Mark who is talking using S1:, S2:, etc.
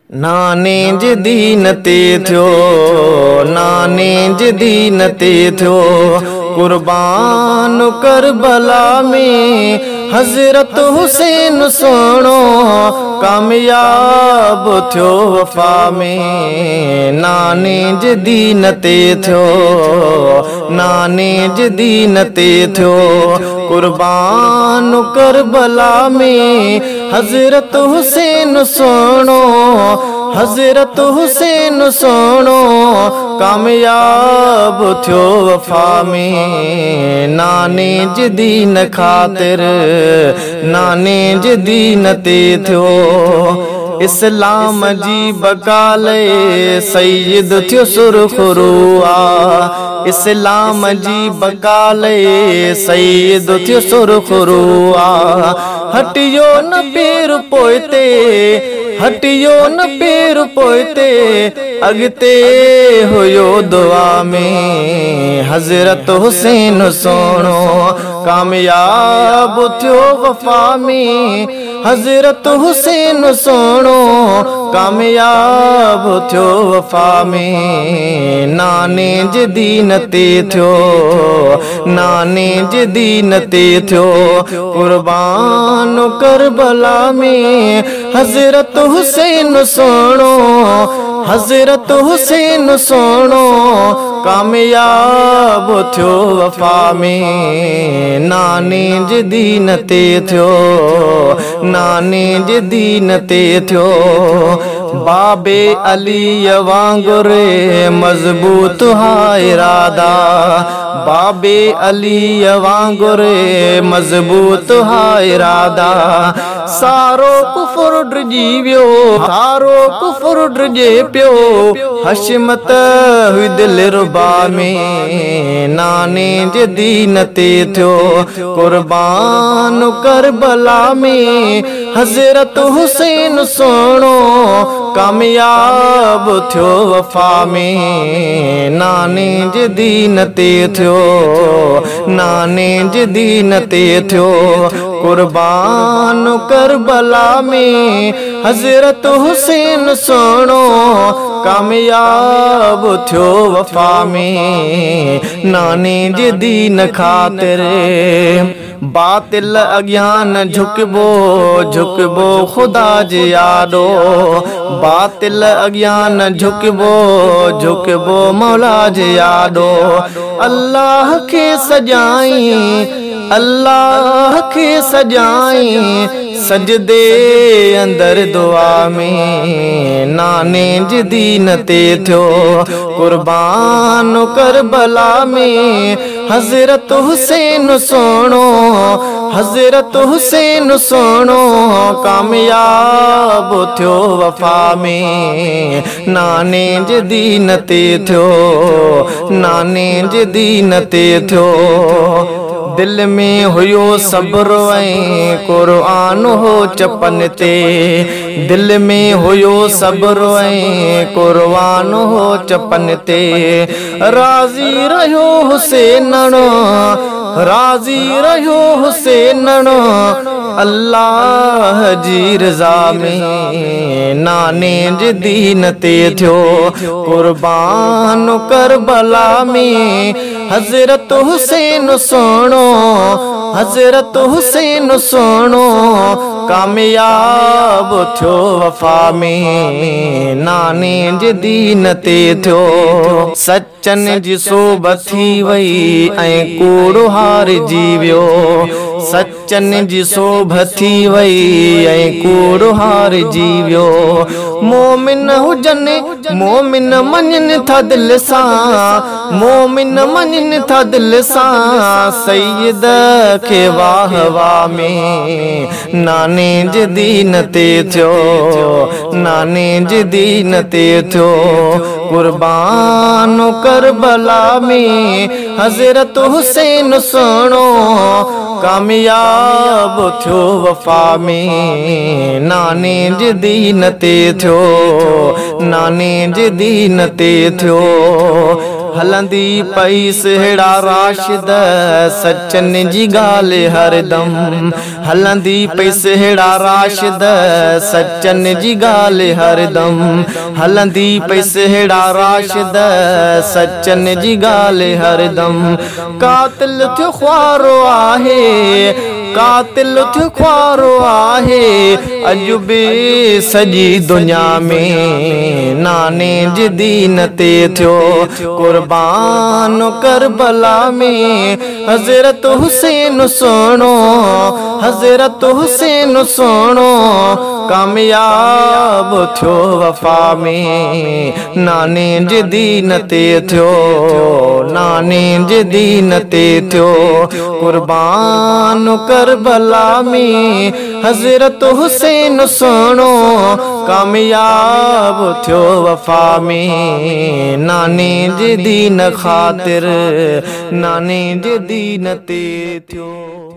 S1: नाने जे दीन ते थियो, नाने जे दीन ते थियो कुर्बान करबला में हज़रत हुसैन सोनो कामयाब थियो वफा में। नाने जे दीन ते थियो, नाने जे दीन ते थियो कुर्बान करबला में हज़रत हुसैन सोनो, हज़रत हुसैन सोनो कामयाब थियो वफा में। नाने जे दीन खातिर, नाने जे दीन ते थियो इस्लाम जी बकाले सैयद थियो सुरखरुआ। इस्लाम जी बकाले सैयद थियो सुरखरुआ। हटियो न पेर पोइते, हटियो न पेर पोइते अगते हुयो दुआ में। हज़रत हुसैन सोनो कामयाब थियो वफा में। हज़रत हुसैन सोनो कामयाब थियो वफा में। नाने जे दीन ते थियो, नाने जे दीन ते थियो कुर्बान करबला में हज़रत हुसैन सोनो, हज़रत हुसैन सोनो कामयाब थियो वफा में। नाने जे दीन ते थियो, नाने जे दीन ते थियो बाबे अली वांगुरे मजबूत हा इरादा। बाबे अली वांगुरे मजबूत हा इरादा। सारो कुफर ड्रजी वियो, सारो कुफर ड्रजे पियो हशमत हुई दिल रुबा में। नाने जे दीन ते थियो कुर्बान करबला में हज़रत हुसैन सोनो कामयाब थियो वफा में। नाने जे दीन ते थियो, नाने जे दीन ते थियो कुर्बान करबला में हज़रत हुसैन सोनो कामयाब थियो वफा में। नाने जे दीन खातिर बातिल अज्ञान झुकबो, झुकबो खुदा जे यादो। बातिल अज्ञान झुकबो, झुकबो मौला जे यादो। अल्लाह के सजाई, अल्लाह के सजाई सजदे अंदर दुआ में। नाने जे दीन ते थियो कुर्बान करबला में हज़रत हुसैन सोनो, हज़रत हुसैन सोनो कामयाब थियो वफा में। नाने जे दीन ते थियो, नाने जे दीन ते थियो दिल में हुयो सब्र ऐं क़ुरआन हो चपन ते। दिल में हुयो सब्र ऐं क़ुरआन हो चपन ते। राज़ी रहियो हुसैनणो, राज़ी रहियो हुसैनणो अल्लाह जी रज़ा में। नाने जे दीन ते थियो कुर्बान करबला में हज़रत हुसैन सोनो, हज़रत हुसैन सोनो कामयाब थियो वफा में। नाने जे दीन ते थियो सचन जी सोबत थी वई ऐं कूड़ हारजी वियो। सचन जी सोबत थी वई ऐं कूड़ हारजी वियो। मोमिन हुजनि, मोमिन मञनि था दिल सां, मोमिन मञनि था दिल सां सैयद खे वाह वाह में। नाने जे दीन ते थियो, नाने जे दीन ते थियो कुर्बान करबला में हज़रत हुसैन सोनो कामयाब थियो वफा में। नाने जे दीन ते थियो, नाने जे दीन ते थियो हलंदी पई सिहड़ा राशिद सचन जी गाल्हि हरदम हलंदी पई सिहड़ा राशिद सचन जी गाल्हि हरदम हलंदी पई सिहड़ा राशिद सचन जी गाल्हि हरदम कातिल थियो ख्वारो आहे कातिल थियो ख्वारो आहे अॼु बि सॼी दुनिया में नाने जे दीन ते थियो कुर्बान करबला में हज़रत हुसैन सोणो हज़रत हुसैन सोणो कामयाब थियो वफ़ा में नाने जे दीन ते थियो नाने जे दीन ते थियो कुर्बान करबला में हज़रत हुसैन सोणो कामयाब थियो वफ़ा में नाने जे दीन ख़ातिर नाने जे दीन ते थियो।